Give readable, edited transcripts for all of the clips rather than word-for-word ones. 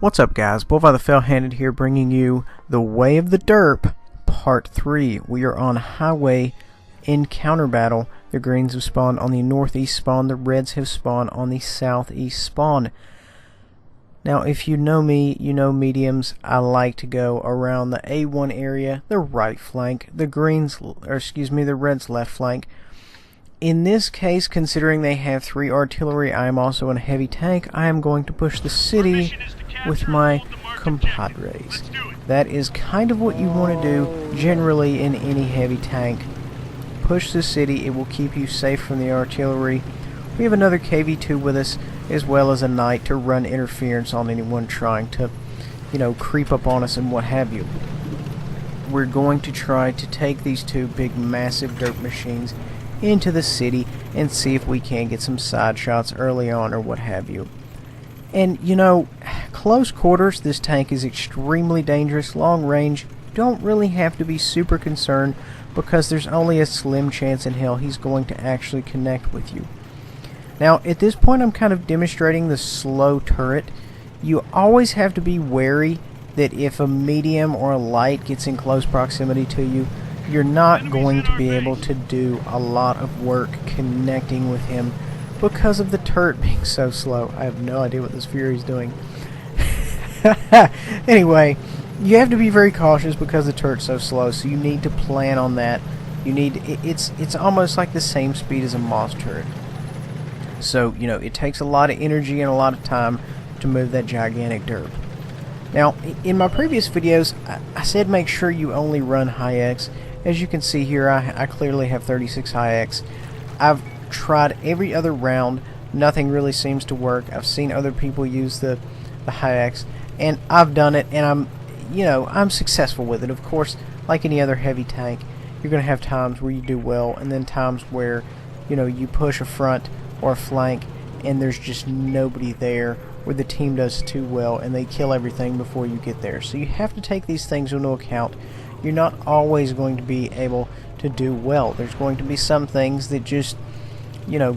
What's up, guys? Bullfire the Fell-Handed here, bringing you The Way of the Derp, Part 3. We are on Highway Encounter Battle. The greens have spawned on the northeast spawn. The reds have spawned on the southeast spawn. Now, if you know me, you know mediums. I like to go around the A1 area, the right flank, the reds left flank. In this case, considering they have 3 artillery, I am also in a heavy tank. I am going to push the city with my compadres. That is kind of what you want to do generally in any heavy tank. Push the city. It will keep you safe from the artillery. We have another KV-2 with us, as well as a knight to run interference on anyone trying to, creep up on us and what have you. We're going to try to take these 2 big, massive Derp machines into the city and see if we can get some side shots early on or what have you. And, close quarters, this tank is extremely dangerous. Long range, don't really have to be super concerned because there's only a slim chance in hell he's going to actually connect with you. Now, at this point, I'm kind of demonstrating the slow turret. You always have to be wary that if a medium or a light gets in close proximity to you, you're not going to be able to do a lot of work connecting with him because of the turret being so slow. I have no idea what this Fury is doing. Anyway, you have to be very cautious because the turret's so slow, so you need to plan on that. It's almost like the same speed as a Moss turret. So, it takes a lot of energy and a lot of time to move that gigantic Derp. Now, in my previous videos, I said make sure you only run high X. As you can see here, I clearly have 36 high X. I've tried every other round. Nothing really seems to work. I've seen other people use the high X, and I've done it, and I'm successful with it. Of course, like any other heavy tank, you're going to have times where you do well, and then times where, you push a front or a flank, and there's just nobody there, where the team does too well, and they kill everything before you get there. So you have to take these things into account. You're not always going to be able to do well. There's going to be some things that just,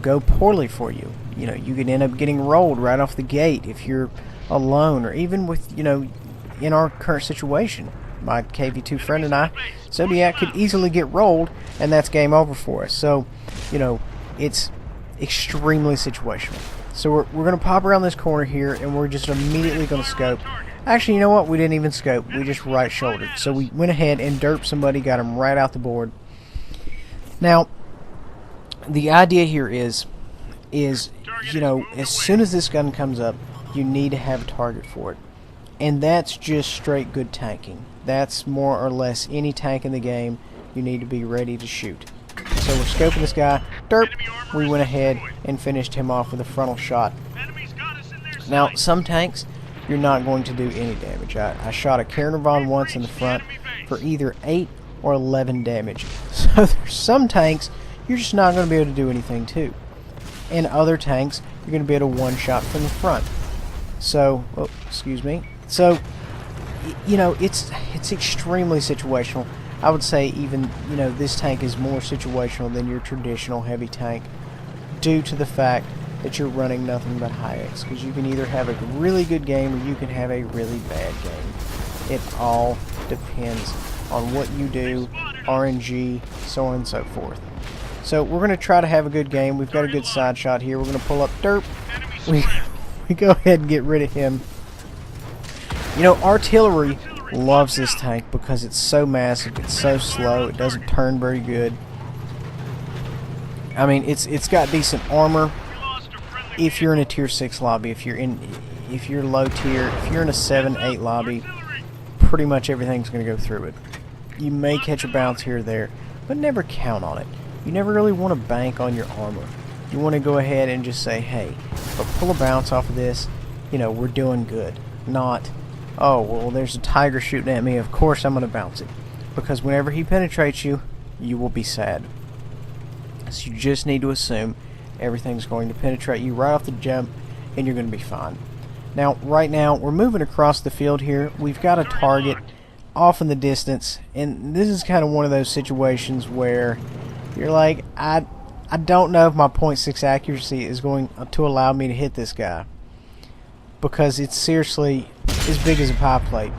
go poorly for you. You could end up getting rolled right off the gate if you're alone, or even with, in our current situation. My KV-2 friend and I, Zodiac, could easily get rolled, and that's game over for us. So, it's extremely situational. So we're going to pop around this corner here, and we're just immediately going to scope. Actually, you know what? We didn't even scope. We just right-shouldered. So we went ahead and derped somebody, got him right out the board. Now, the idea here is as soon as this gun comes up, you need to have a target for it. And that's just straight good tanking. That's more or less any tank in the game. You need to be ready to shoot. So we're scoping this guy. Derp. We went ahead and finished him off with a frontal shot. Now, some tanks, you're not going to do any damage. I shot a Cairnarvon once in the front for either 8 or 11 damage. So there's some tanks you're just not going to be able to do anything to. And other tanks, you're going to be able to one-shot from the front. So, excuse me. So, it's extremely situational. I would say even, this tank is more situational than your traditional heavy tank due to the fact that you're running nothing but high X. Because you can either have a really good game or you can have a really bad game. It all depends on what you do, RNG, so on and so forth. So we're going to try to have a good game. We've got a good side shot here. We're going to pull up Derp. We go ahead and get rid of him. Artillery loves this tank because it's so massive, it's so slow, it doesn't turn very good. I mean, it's got decent armor if you're in a tier 6 lobby. If you're low tier, if you're in a 7-8 lobby, pretty much everything's going to go through it. You may catch a bounce here or there, but never count on it. You never really want to bank on your armor. You want to go ahead and just say, hey, if I pull a bounce off of this, we're doing good. Not, oh, well, there's a tiger shooting at me, of course I'm going to bounce it. Because whenever he penetrates you, you will be sad. So you just need to assume everything's going to penetrate you right off the jump, and you're going to be fine. Now, right now, we're moving across the field here. We've got a target off in the distance, and this is kind of one of those situations where you're like, I don't know if my .6 accuracy is going to allow me to hit this guy. because it's seriously as big as a pie plate.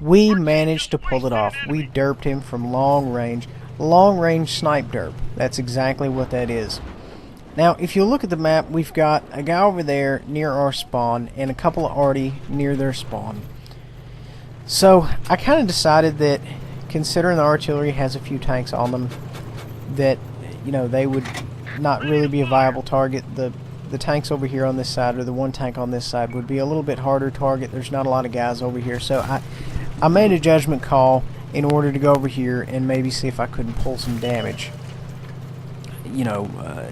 We managed to pull it off. We derped him from long range snipe derp. That's exactly what that is. Now, if you look at the map, we've got a guy over there near our spawn and a couple already near their spawn. So, I kind of decided that, considering the artillery has a few tanks on them, that, you know, they would not really be a viable target. The tanks over here on this side, or the one tank on this side, would be a little bit harder to target. There's not a lot of guys over here, so I made a judgment call in order to go over here and maybe see if I couldn't pull some damage, you know,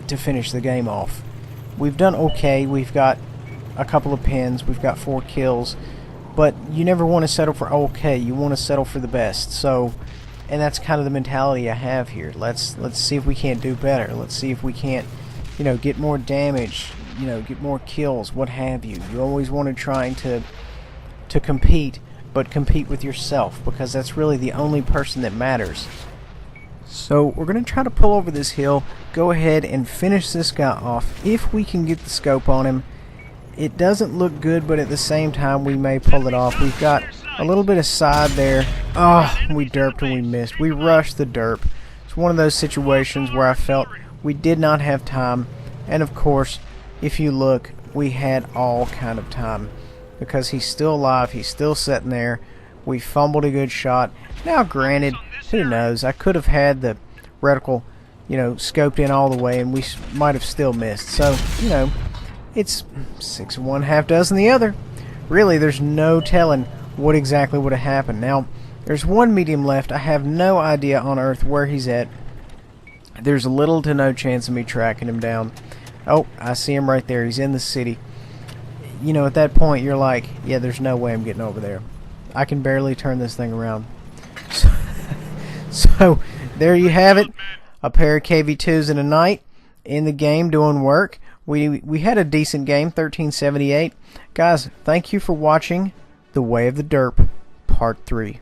to finish the game off. We've done okay. We've got a couple of pins. We've got 4 kills. But you never want to settle for okay. You want to settle for the best. So, and that's kind of the mentality I have here. Let's see if we can't do better. Let's see if we can't, you know, get more damage, you know, get more kills, what have you. You always want to try to compete, but compete with yourself, because that's really the only person that matters. So we're going to try to pull over this hill, go ahead and finish this guy off if we can get the scope on him. It doesn't look good, but at the same time we may pull it off. We've got a little bit of side there. Oh, we derped and we missed. We rushed the derp. It's one of those situations where I felt we did not have time, and of course, if you look, we had all kind of time, because he's still alive, he's still sitting there. We fumbled a good shot. Now granted, who knows, I could have had the reticle, you know, scoped in all the way and we might have still missed. So, you know, it's 6 of one, half dozen the other. Really, there's no telling what exactly would have happened. Now, there's one medium left. I have no idea on earth where he's at. There's little to no chance of me tracking him down. Oh, I see him right there. He's in the city. You know, at that point, you're like, yeah, there's no way I'm getting over there. I can barely turn this thing around. So there you have it. A pair of KV2s in a night in the game doing work. We had a decent game, 1378. Guys, thank you for watching The Way of the Derp, Part 3.